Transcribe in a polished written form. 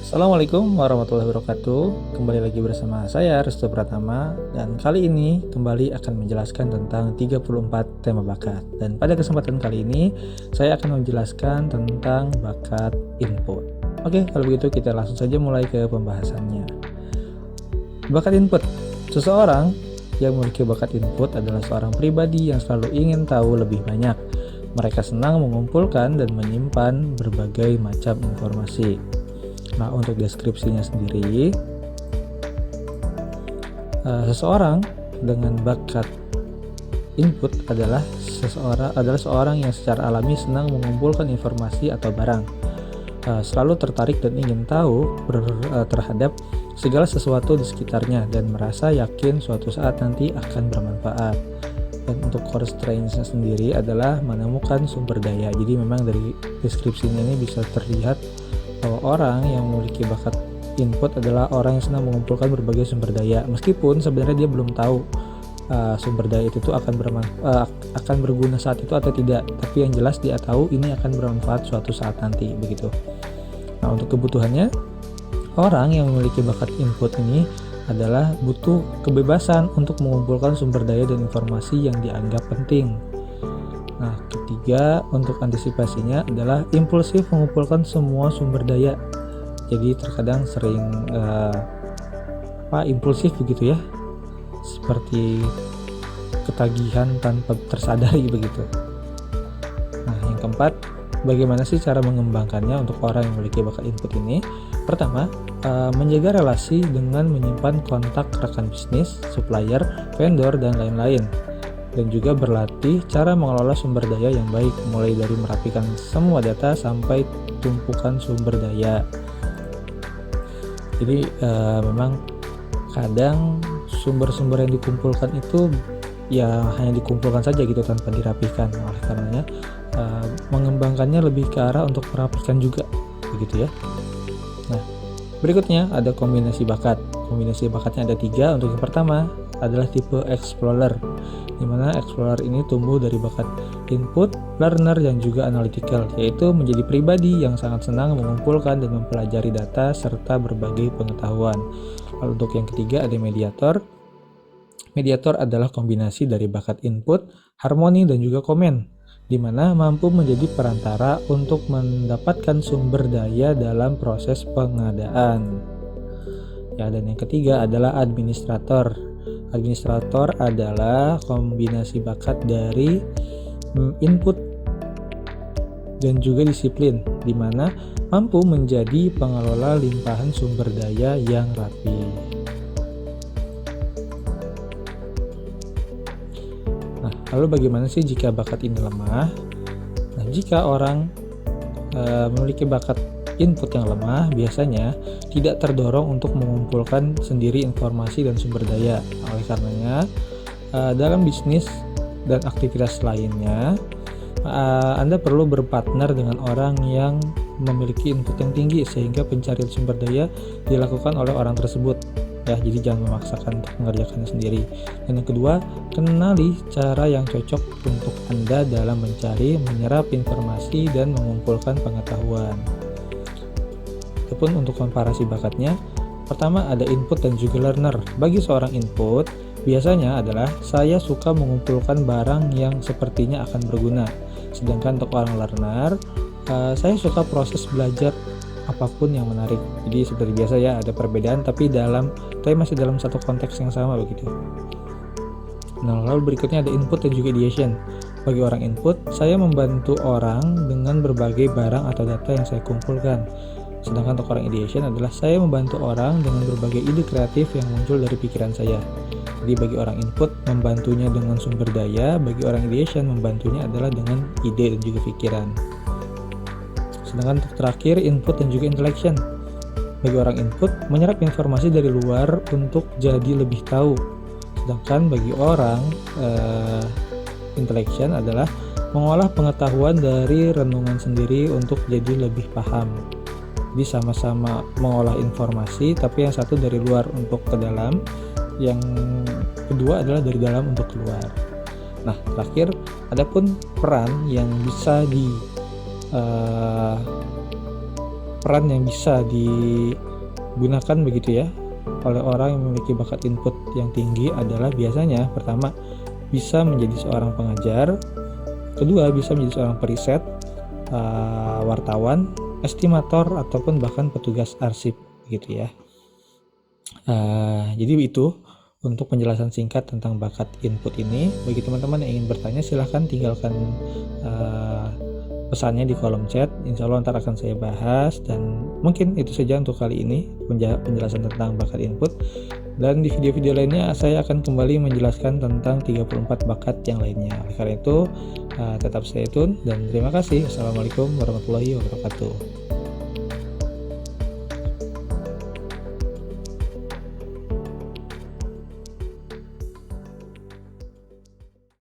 Assalamualaikum warahmatullahi wabarakatuh. Kembali lagi bersama saya Restu Pratama, dan kali ini kembali akan menjelaskan tentang 34 tema bakat. Dan pada kesempatan kali ini saya akan menjelaskan tentang bakat input. Oke, kalau begitu kita langsung saja mulai ke pembahasannya. Bakat input. Seseorang yang memiliki bakat input adalah seorang pribadi yang selalu ingin tahu lebih banyak. Mereka senang mengumpulkan dan menyimpan berbagai macam informasi. Nah, untuk deskripsinya sendiri, seseorang dengan bakat input adalah seorang yang secara alami senang mengumpulkan informasi atau barang, selalu tertarik dan ingin tahu terhadap segala sesuatu di sekitarnya dan merasa yakin suatu saat nanti akan bermanfaat. Dan untuk core strength-nya sendiri adalah menemukan sumber daya. Jadi memang dari deskripsinya ini bisa terlihat bahwa orang yang memiliki bakat input adalah orang yang senang mengumpulkan berbagai sumber daya, meskipun sebenarnya dia belum tahu sumber daya itu akan berguna saat itu atau tidak, tapi yang jelas dia tahu ini akan bermanfaat suatu saat nanti, begitu. Nah, untuk kebutuhannya, orang yang memiliki bakat input ini adalah butuh kebebasan untuk mengumpulkan sumber daya dan informasi yang dianggap penting. Nah, ketiga, untuk antisipasinya adalah impulsif mengumpulkan semua sumber daya. Jadi terkadang sering impulsif begitu ya, seperti ketagihan tanpa tersadari begitu. Nah, yang keempat, bagaimana sih cara mengembangkannya untuk orang yang memiliki bakat input ini? Pertama, menjaga relasi dengan menyimpan kontak rekan bisnis, supplier, vendor, dan lain-lain. Dan juga berlatih cara mengelola sumber daya yang baik, mulai dari merapikan semua data sampai tumpukan sumber daya. Jadi memang kadang sumber-sumber yang dikumpulkan itu ya hanya dikumpulkan saja gitu tanpa dirapikan. Oleh karenanya mengembangkannya lebih ke arah untuk merapikan juga, begitu ya. Nah, berikutnya ada kombinasi bakat. Kombinasi bakatnya ada 3. Untuk yang pertama adalah tipe explorer, di mana explorer ini tumbuh dari bakat input, learner, dan juga analytical, yaitu menjadi pribadi yang sangat senang mengumpulkan dan mempelajari data serta berbagai pengetahuan. Lalu untuk yang ketiga ada mediator. Mediator adalah kombinasi dari bakat input, harmoni, dan juga komen, di mana mampu menjadi perantara untuk mendapatkan sumber daya dalam proses pengadaan. Ya, dan yang ketiga adalah administrator. Administrator adalah kombinasi bakat dari input dan juga disiplin, di mana mampu menjadi pengelola limpahan sumber daya yang rapi. Nah, lalu bagaimana sih jika bakat ini lemah? Nah, jika orang memiliki bakat input yang lemah, biasanya tidak terdorong untuk mengumpulkan sendiri informasi dan sumber daya. Oleh karenanya, dalam bisnis dan aktivitas lainnya, Anda perlu berpartner dengan orang yang memiliki input yang tinggi sehingga pencarian sumber daya dilakukan oleh orang tersebut. Ya, jadi jangan memaksakan untuk mengerjakannya sendiri. Dan yang kedua, kenali cara yang cocok untuk Anda dalam mencari, menyerap informasi, dan mengumpulkan pengetahuan. Ataupun untuk komparasi bakatnya, pertama ada input dan juga learner. Bagi seorang input, biasanya adalah saya suka mengumpulkan barang yang sepertinya akan berguna. Sedangkan untuk orang learner, saya suka proses belajar apapun yang menarik. Jadi seperti biasa ya, ada perbedaan tapi masih dalam satu konteks yang sama begitu. Nah, lalu berikutnya ada input dan juga ideation. Bagi orang input, saya membantu orang dengan berbagai barang atau data yang saya kumpulkan. Sedangkan untuk orang ideation adalah saya membantu orang dengan berbagai ide kreatif yang muncul dari pikiran saya. Jadi bagi orang input membantunya dengan sumber daya, bagi orang ideation membantunya adalah dengan ide dan juga pikiran. Sedangkan untuk terakhir input dan juga intellection. Bagi orang input menyerap informasi dari luar untuk jadi lebih tahu. Sedangkan bagi orang intellection adalah mengolah pengetahuan dari renungan sendiri untuk jadi lebih paham. Jadi sama-sama mengolah informasi, tapi yang satu dari luar untuk ke dalam, yang kedua adalah dari dalam untuk keluar. Nah, terakhir adapun peran yang bisa peran yang bisa digunakan begitu ya oleh orang yang memiliki bakat input yang tinggi adalah biasanya pertama bisa menjadi seorang pengajar, kedua bisa menjadi seorang periset, wartawan, estimator ataupun bahkan petugas arsip gitu ya. Jadi itu untuk penjelasan singkat tentang bakat input ini. Bagi teman-teman yang ingin bertanya silahkan tinggalkan pesannya di kolom chat. Insya Allah ntar akan saya bahas. Dan mungkin itu saja untuk kali ini penjelasan tentang bakat input. Dan di video-video lainnya saya akan kembali menjelaskan tentang 34 bakat yang lainnya. Oleh karena itu tetap stay tune dan terima kasih. Assalamualaikum warahmatullahi wabarakatuh.